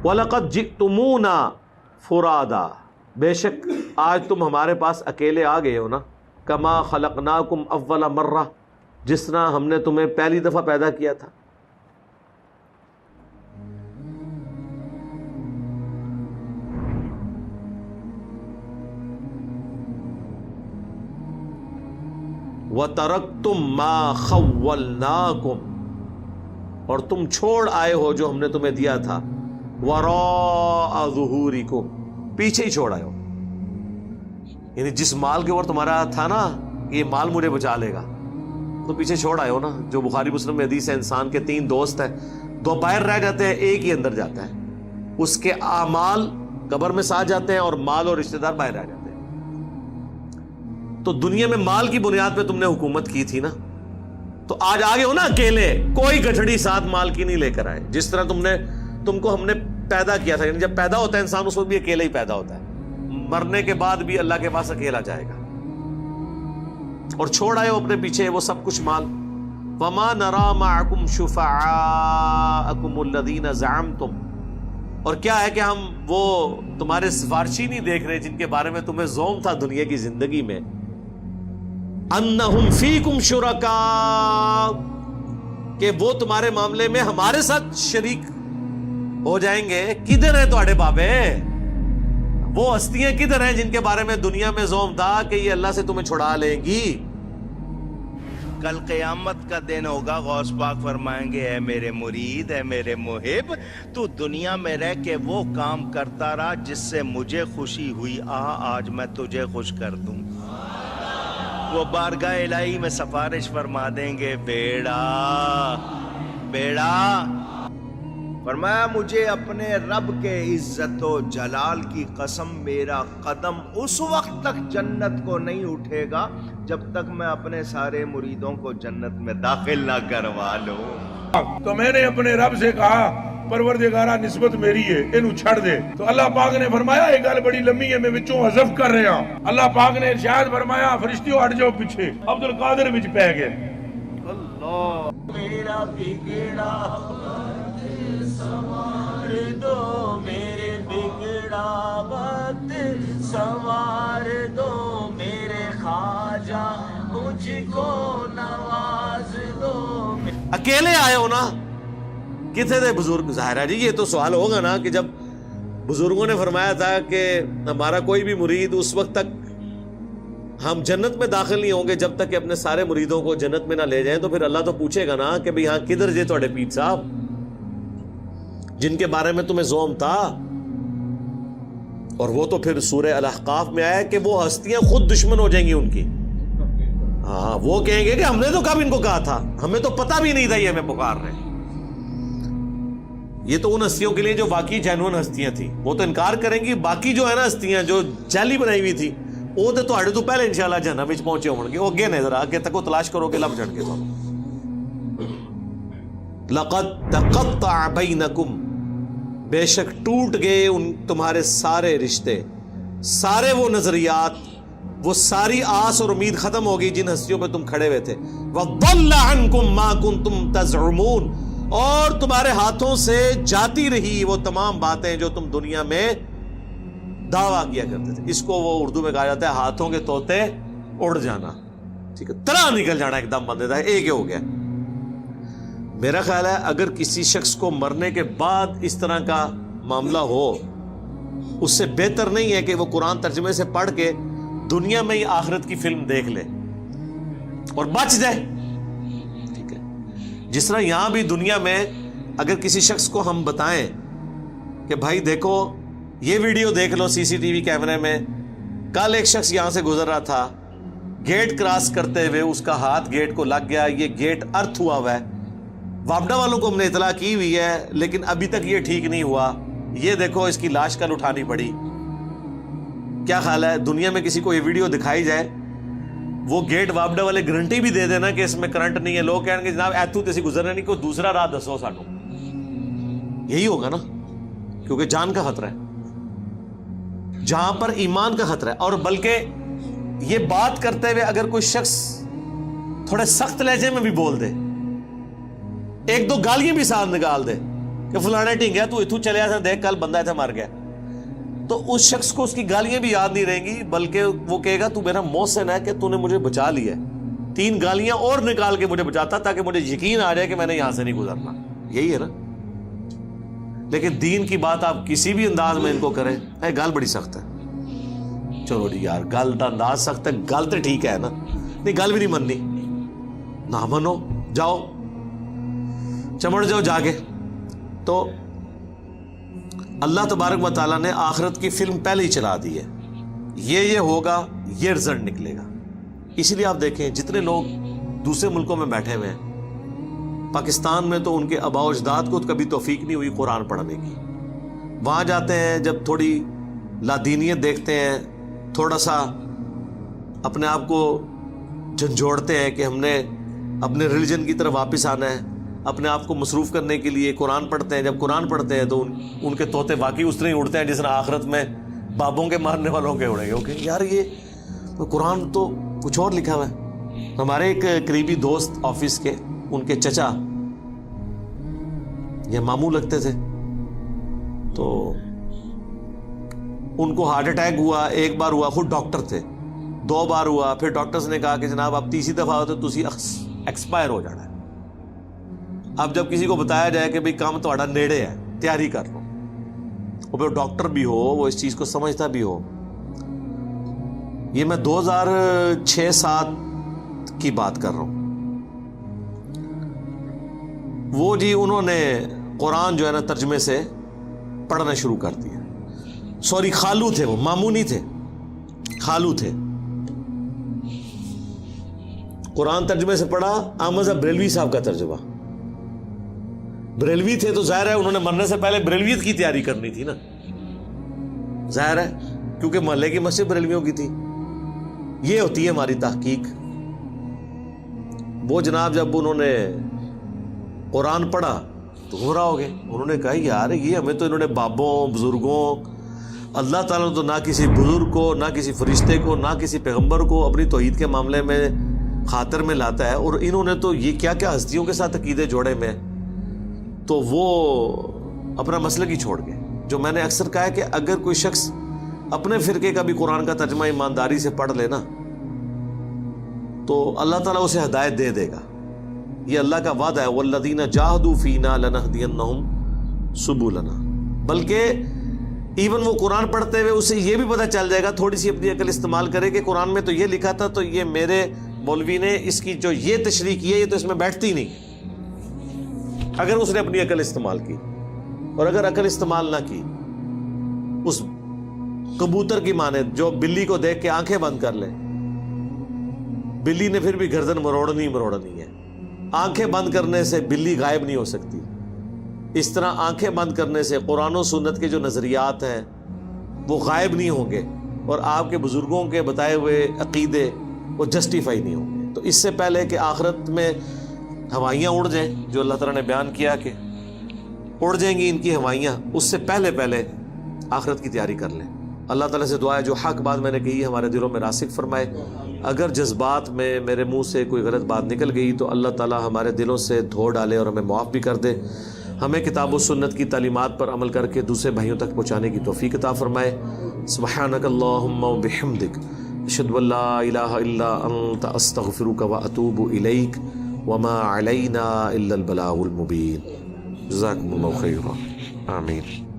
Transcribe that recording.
وَلَقَدْ جِئْتُمُونَا فُرَادًا، بے شک آج تم ہمارے پاس اکیلے آ گئے ہو نا، کما خلقناکم اول مرہ، جس طرح ہم نے تمہیں پہلی دفعہ پیدا کیا تھا. وَتَرَكْتُمْ مَا خَوَّلْنَاكُمْ، اور تم چھوڑ آئے ہو جو ہم نے تمہیں دیا تھا، وَرَاءَ ظُهُورِكُمْ، پیچھے ہی چھوڑ آئے ہو. یعنی جس مال کے اوپر تمہارا تھا نا یہ مال مجھے بچا لے گا، تو پیچھے چھوڑ آئے ہو نا. جو بخاری مسلم میں حدیث ہے، انسان کے 3 دوست ہیں، 2 باہر رہ جاتے ہیں، ایک ہی اندر جاتا ہے. اس کے اعمال قبر میں ساتھ جاتے ہیں اور مال اور رشتہ دار باہر رہ جاتے ہیں. تو دنیا میں مال کی بنیاد پہ تم نے حکومت کی تھی نا، تو آج آگے ہو نا اکیلے، کوئی گٹھڑی ساتھ مال کی نہیں لے کر آئے. جس طرح تم کو ہم نے پیدا کیا تھا، یعنی جب پیدا ہوتا ہے انسان اس وقت بھی اکیلے ہی پیدا ہوتا ہے، مرنے کے بعد بھی اللہ کے پاس اکیلا جائے گا. اور چھوڑ آئے ہو اپنے پیچھے وہ سب کچھ مال. وَمَا نَرَا مَعَكُمْ شُفَعَاءَكُمُ الَّذِينَ زَعَمْتُمْ، اور کیا ہے کہ ہم وہ تمہارے سفارشی نہیں دیکھ رہے جن کے بارے میں تمہیں زوم تھا دنیا کی زندگی میں، انہم فیکم شرکاء، کہ وہ تمہارے معاملے میں ہمارے ساتھ شریک ہو جائیں گے. کدھر ہیں تواڈے بابے؟ وہ ہستیاں کدھر ہیں جن کے بارے میں دنیا میں زوم تھا کہ یہ اللہ سے تمہیں چھڑا لیں گی؟ کل قیامت کا دن ہوگا، غوث پاک فرمائیں گے اے میرے مرید، اے میرے محب، تو دنیا میں رہ کے وہ کام کرتا رہا جس سے مجھے خوشی ہوئی، آج میں تجھے خوش کر دوں. وہ بارگاہ الہی میں سفارش فرما دیں گے، بیڑا بیڑا. فرمایا مجھے اپنے رب کے عزت و جلال کی قسم، میرا قدم اس وقت تک جنت کو نہیں اٹھے گا جب تک میں اپنے سارے مریدوں کو جنت میں داخل نہ کروا لوں. تو میں نے اپنے رب سے کہا پروردگارہ نسبت میری ہے، انہوں چھڑ دے. تو اللہ پاک نے فرمایا ایک گل بڑی لمبی ہے، میں وچوں حذف کر رہا ہوں. اللہ پاک نے ارشاد فرمایا فرشتیوں ہٹ جاؤ پیچھے. عبد القادر وچ پہ گئے. اللہ میرا بگڑا وقت سنوار دو، میرے بگڑا وقت سنوار دو، میرے خواجہ مجھ کو نواز دو. اکیلے آئے ہو نا، کتنے تھے بزرگ؟ ظاہر ہے جی یہ تو سوال ہوگا نا کہ جب بزرگوں نے فرمایا تھا کہ ہمارا کوئی بھی مرید اس وقت تک ہم جنت میں داخل نہیں ہوں گے جب تک کہ اپنے سارے مریدوں کو جنت میں نہ لے جائیں، تو پھر اللہ تو پوچھے گا نا کہ بھئی ہاں کدھر جے تواڈے پیر صاحب جن کے بارے میں تمہیں زوم تھا. اور وہ تو پھر سورہ الاحقاف میں آیا کہ وہ ہستیاں خود دشمن ہو جائیں گی ان کی. ہاں وہ کہیں گے کہ ہم نے تو کب ان کو کہا تھا، ہمیں تو پتہ بھی نہیں تھا یہ ہمیں پکار رہے ہیں. یہ تو ان ہستیوں کے لیے جو باقی جینون ہستیاں تھیں، وہ تو انکار کریں گی. باقی جو ہے نا ہستیاں جو جعلی بنائی ہوئی تھی، وہ تو تواڈے تو پہلے انشاءاللہ جہنم وچ پہنچے ہون گے. وہ اگے نے ذرا اگے تک وہ تلاش کرو کہ لب جڑ کے تو لقد تقطع بینکم، بے شک ٹوٹ گئے ان تمہارے سارے رشتے، سارے وہ نظریات، وہ ساری آس اور امید ختم ہو گئی جن ہستیوں پہ تم کھڑے ہوئے تھے. وَضَلَّ عَنْكُمْ مَا كُنْتُمْ تَزْعُمُونَ، اور تمہارے ہاتھوں سے جاتی رہی وہ تمام باتیں جو تم دنیا میں دعویٰ کیا کرتے تھے. اس کو وہ اردو میں کہا جاتا ہے ہاتھوں کے طوطے اڑ جانا. ٹھیک ہے، طرح نکل جانا ایک دم بندے تھا، ایک ہی ہو گیا. میرا خیال ہے اگر کسی شخص کو مرنے کے بعد اس طرح کا معاملہ ہو، اس سے بہتر نہیں ہے کہ وہ قرآن ترجمے سے پڑھ کے دنیا میں ہی آخرت کی فلم دیکھ لے اور بچ جائے. ٹھیک ہے، جس طرح یہاں بھی دنیا میں اگر کسی شخص کو ہم بتائیں کہ بھائی دیکھو یہ ویڈیو دیکھ لو سی سی ٹی وی کیمرے میں، کل ایک شخص یہاں سے گزر رہا تھا، گیٹ کراس کرتے ہوئے اس کا ہاتھ گیٹ کو لگ گیا، یہ گیٹ ارتھ ہوا ہوا ہے، وابڈا والوں کو ہم نے اطلاع کی ہوئی ہے لیکن ابھی تک یہ ٹھیک نہیں ہوا، یہ دیکھو اس کی لاش کل اٹھانی پڑی. کیا خیال ہے دنیا میں کسی کو یہ ویڈیو دکھائی جائے، وہ گیٹ وابڈا والے گارنٹی بھی دے دینا کہ اس میں کرنٹ نہیں ہے، لوگ کہیں گے جناب ایتھو تیسی گزرنے نہیں، کوئی دوسرا راہ دسو سانو. یہی ہوگا نا، کیونکہ جان کا خطرہ ہے، جہاں پر ایمان کا خطرہ ہے. اور بلکہ یہ بات کرتے ہوئے اگر کوئی شخص تھوڑے سخت لہجے میں بھی بول دے، ایک دو گالیاں بھی ساتھ نکال دے، کہ فلانے ٹھنگیا تو اتھو چلے آتا دیکھ کل بندہ ایسا مار گیا، تو اس شخص کو اس کی گالیاں بھی یاد نہیں رہیں گی، بلکہ وہ کہے گا تو میرا محسن ہے کہ تو نے مجھے بچا لیا ہے، 3 گالیاں اور نکال کے مجھے بچاتا تاکہ مجھے یقین آ جائے کہ میں نے یہاں سے نہیں گزرنا. یہی ہے نا. لیکن دین کی بات آپ کسی بھی انداز میں ان کو کریں، گال بڑی سخت ہے. چلو جی یار گل کا انداز سخت ہے، گل تو ٹھیک ہے نا، نہیں گل بھی نہیں مننی، نہ منو، جاؤ چمڑ جاؤ جا کے. تو اللہ تبارک و تعالیٰ نے آخرت کی فلم پہلے ہی چلا دی ہے، یہ ہوگا، یہ رزلٹ نکلے گا. اسی لیے آپ دیکھیں جتنے لوگ دوسرے ملکوں میں بیٹھے ہوئے ہیں، پاکستان میں تو ان کے آباء و اجداد کو کبھی توفیق نہیں ہوئی قرآن پڑھنے کی. وہاں جاتے ہیں جب تھوڑی لادینیت دیکھتے ہیں، تھوڑا سا اپنے آپ کو جھنجھوڑتے ہیں کہ ہم نے اپنے ریلیجن کی طرف واپس آنا ہے، اپنے آپ کو مصروف کرنے کے لیے قرآن پڑھتے ہیں. جب قرآن پڑھتے ہیں تو ان کے طوطے واقعی اس طرح ہی اڑتے ہیں جس طرح آخرت میں بابوں کے مارنے والوں کے اڑے گے. اوکے یار یہ قرآن تو کچھ اور لکھا ہوا ہے. ہمارے ایک قریبی دوست آفس کے، ان کے چچا یہ ماموں لگتے تھے، تو ان کو ہارٹ اٹیک ہوا. 1 بار ہوا، خود ڈاکٹر تھے، 2 بار ہوا، پھر ڈاکٹرز نے کہا کہ جناب آپ تیسری دفعہ ہوتے تو تسی ایکسپائر ہو جانا ہے. اب جب کسی کو بتایا جائے کہ بھئی کام تہاڈا نیڑے ہے، تیاری کر لو، اور پھر ڈاکٹر بھی ہو، وہ اس چیز کو سمجھتا بھی ہو. یہ میں 2006-07 کی بات کر رہا ہوں. وہ جی انہوں نے قرآن جو ہے نا ترجمے سے پڑھنا شروع کر دیا. سوری خالو تھے، وہ ماموں نہیں تھے، خالو تھے. قرآن ترجمے سے پڑھا، احمد صاحب بریلوی صاحب کا ترجمہ. بریلوی تھے تو ظاہر ہے انہوں نے مرنے سے پہلے بریلویت کی تیاری کرنی تھی نا، ظاہر ہے، کیونکہ محلے کی مسجد بریلویوں کی تھی. یہ ہوتی ہے ہماری تحقیق. وہ جناب جب انہوں نے قرآن پڑھا تو گمراہ ہو گئے. انہوں نے کہا یار یہ ہمیں تو انہوں نے بابوں بزرگوں، اللہ تعالیٰ نے تو نہ کسی بزرگ کو، نہ کسی فرشتے کو، نہ کسی پیغمبر کو اپنی توحید کے معاملے میں خاطر میں لاتا ہے، اور انہوں نے تو یہ کیا کیا ہستیوں کے ساتھ عقیدے جوڑے میں. تو وہ اپنا مسلک ہی چھوڑ گئے. جو میں نے اکثر کہا ہے کہ اگر کوئی شخص اپنے فرقے کا بھی قرآن کا ترجمہ ایمانداری سے پڑھ لے نا تو اللہ تعالیٰ اسے ہدایت دے دے گا. یہ اللہ کا وعدہ ہے، وَالَّذِينَ جَاهَدُوا فِينَا لَنَهْدِيَنَّهُمْ سُبُلَنَا. بلکہ ایون وہ قرآن پڑھتے ہوئے اسے یہ بھی پتہ چل جائے گا، تھوڑی سی اپنی عقل استعمال کرے کہ قرآن میں تو یہ لکھا تھا، تو یہ میرے مولوی نے اس کی جو یہ تشریح کی ہے یہ تو اس میں بیٹھتی نہیں، اگر اس نے اپنی عقل استعمال کی. اور اگر عقل استعمال نہ کی، اس کبوتر کی مانند جو بلی کو دیکھ کے آنکھیں بند کر لے، بلی نے پھر بھی گردن مروڑنی ہے. آنکھیں بند کرنے سے بلی غائب نہیں ہو سکتی. اس طرح آنکھیں بند کرنے سے قرآن و سنت کے جو نظریات ہیں وہ غائب نہیں ہوں گے، اور آپ کے بزرگوں کے بتائے ہوئے عقیدے وہ جسٹیفائی نہیں ہوں گے. تو اس سے پہلے کہ آخرت میں ہوائیاں اڑ جائیں، جو اللہ تعالیٰ نے بیان کیا کہ اڑ جائیں گی ان کی ہوائیاں، اس سے پہلے آخرت کی تیاری کر لیں. اللہ تعالیٰ سے دعا ہے جو حق بات میں نے کہی ہمارے دلوں میں راسخ فرمائے. اگر جذبات میں میرے منہ سے کوئی غلط بات نکل گئی تو اللہ تعالیٰ ہمارے دلوں سے دھو ڈالے اور ہمیں معاف بھی کر دے. ہمیں کتاب و سنت کی تعلیمات پر عمل کر کے دوسرے بھائیوں تک پہنچانے کی توفیق عطا فرمائے. سبحانک اللہم و بحمدک، اشہد ان لا الہ الا انت، استغفرک و اتوب الیک، وما علینا الا البلاغ المبین. جزاکم اللہ خیرا. آمین.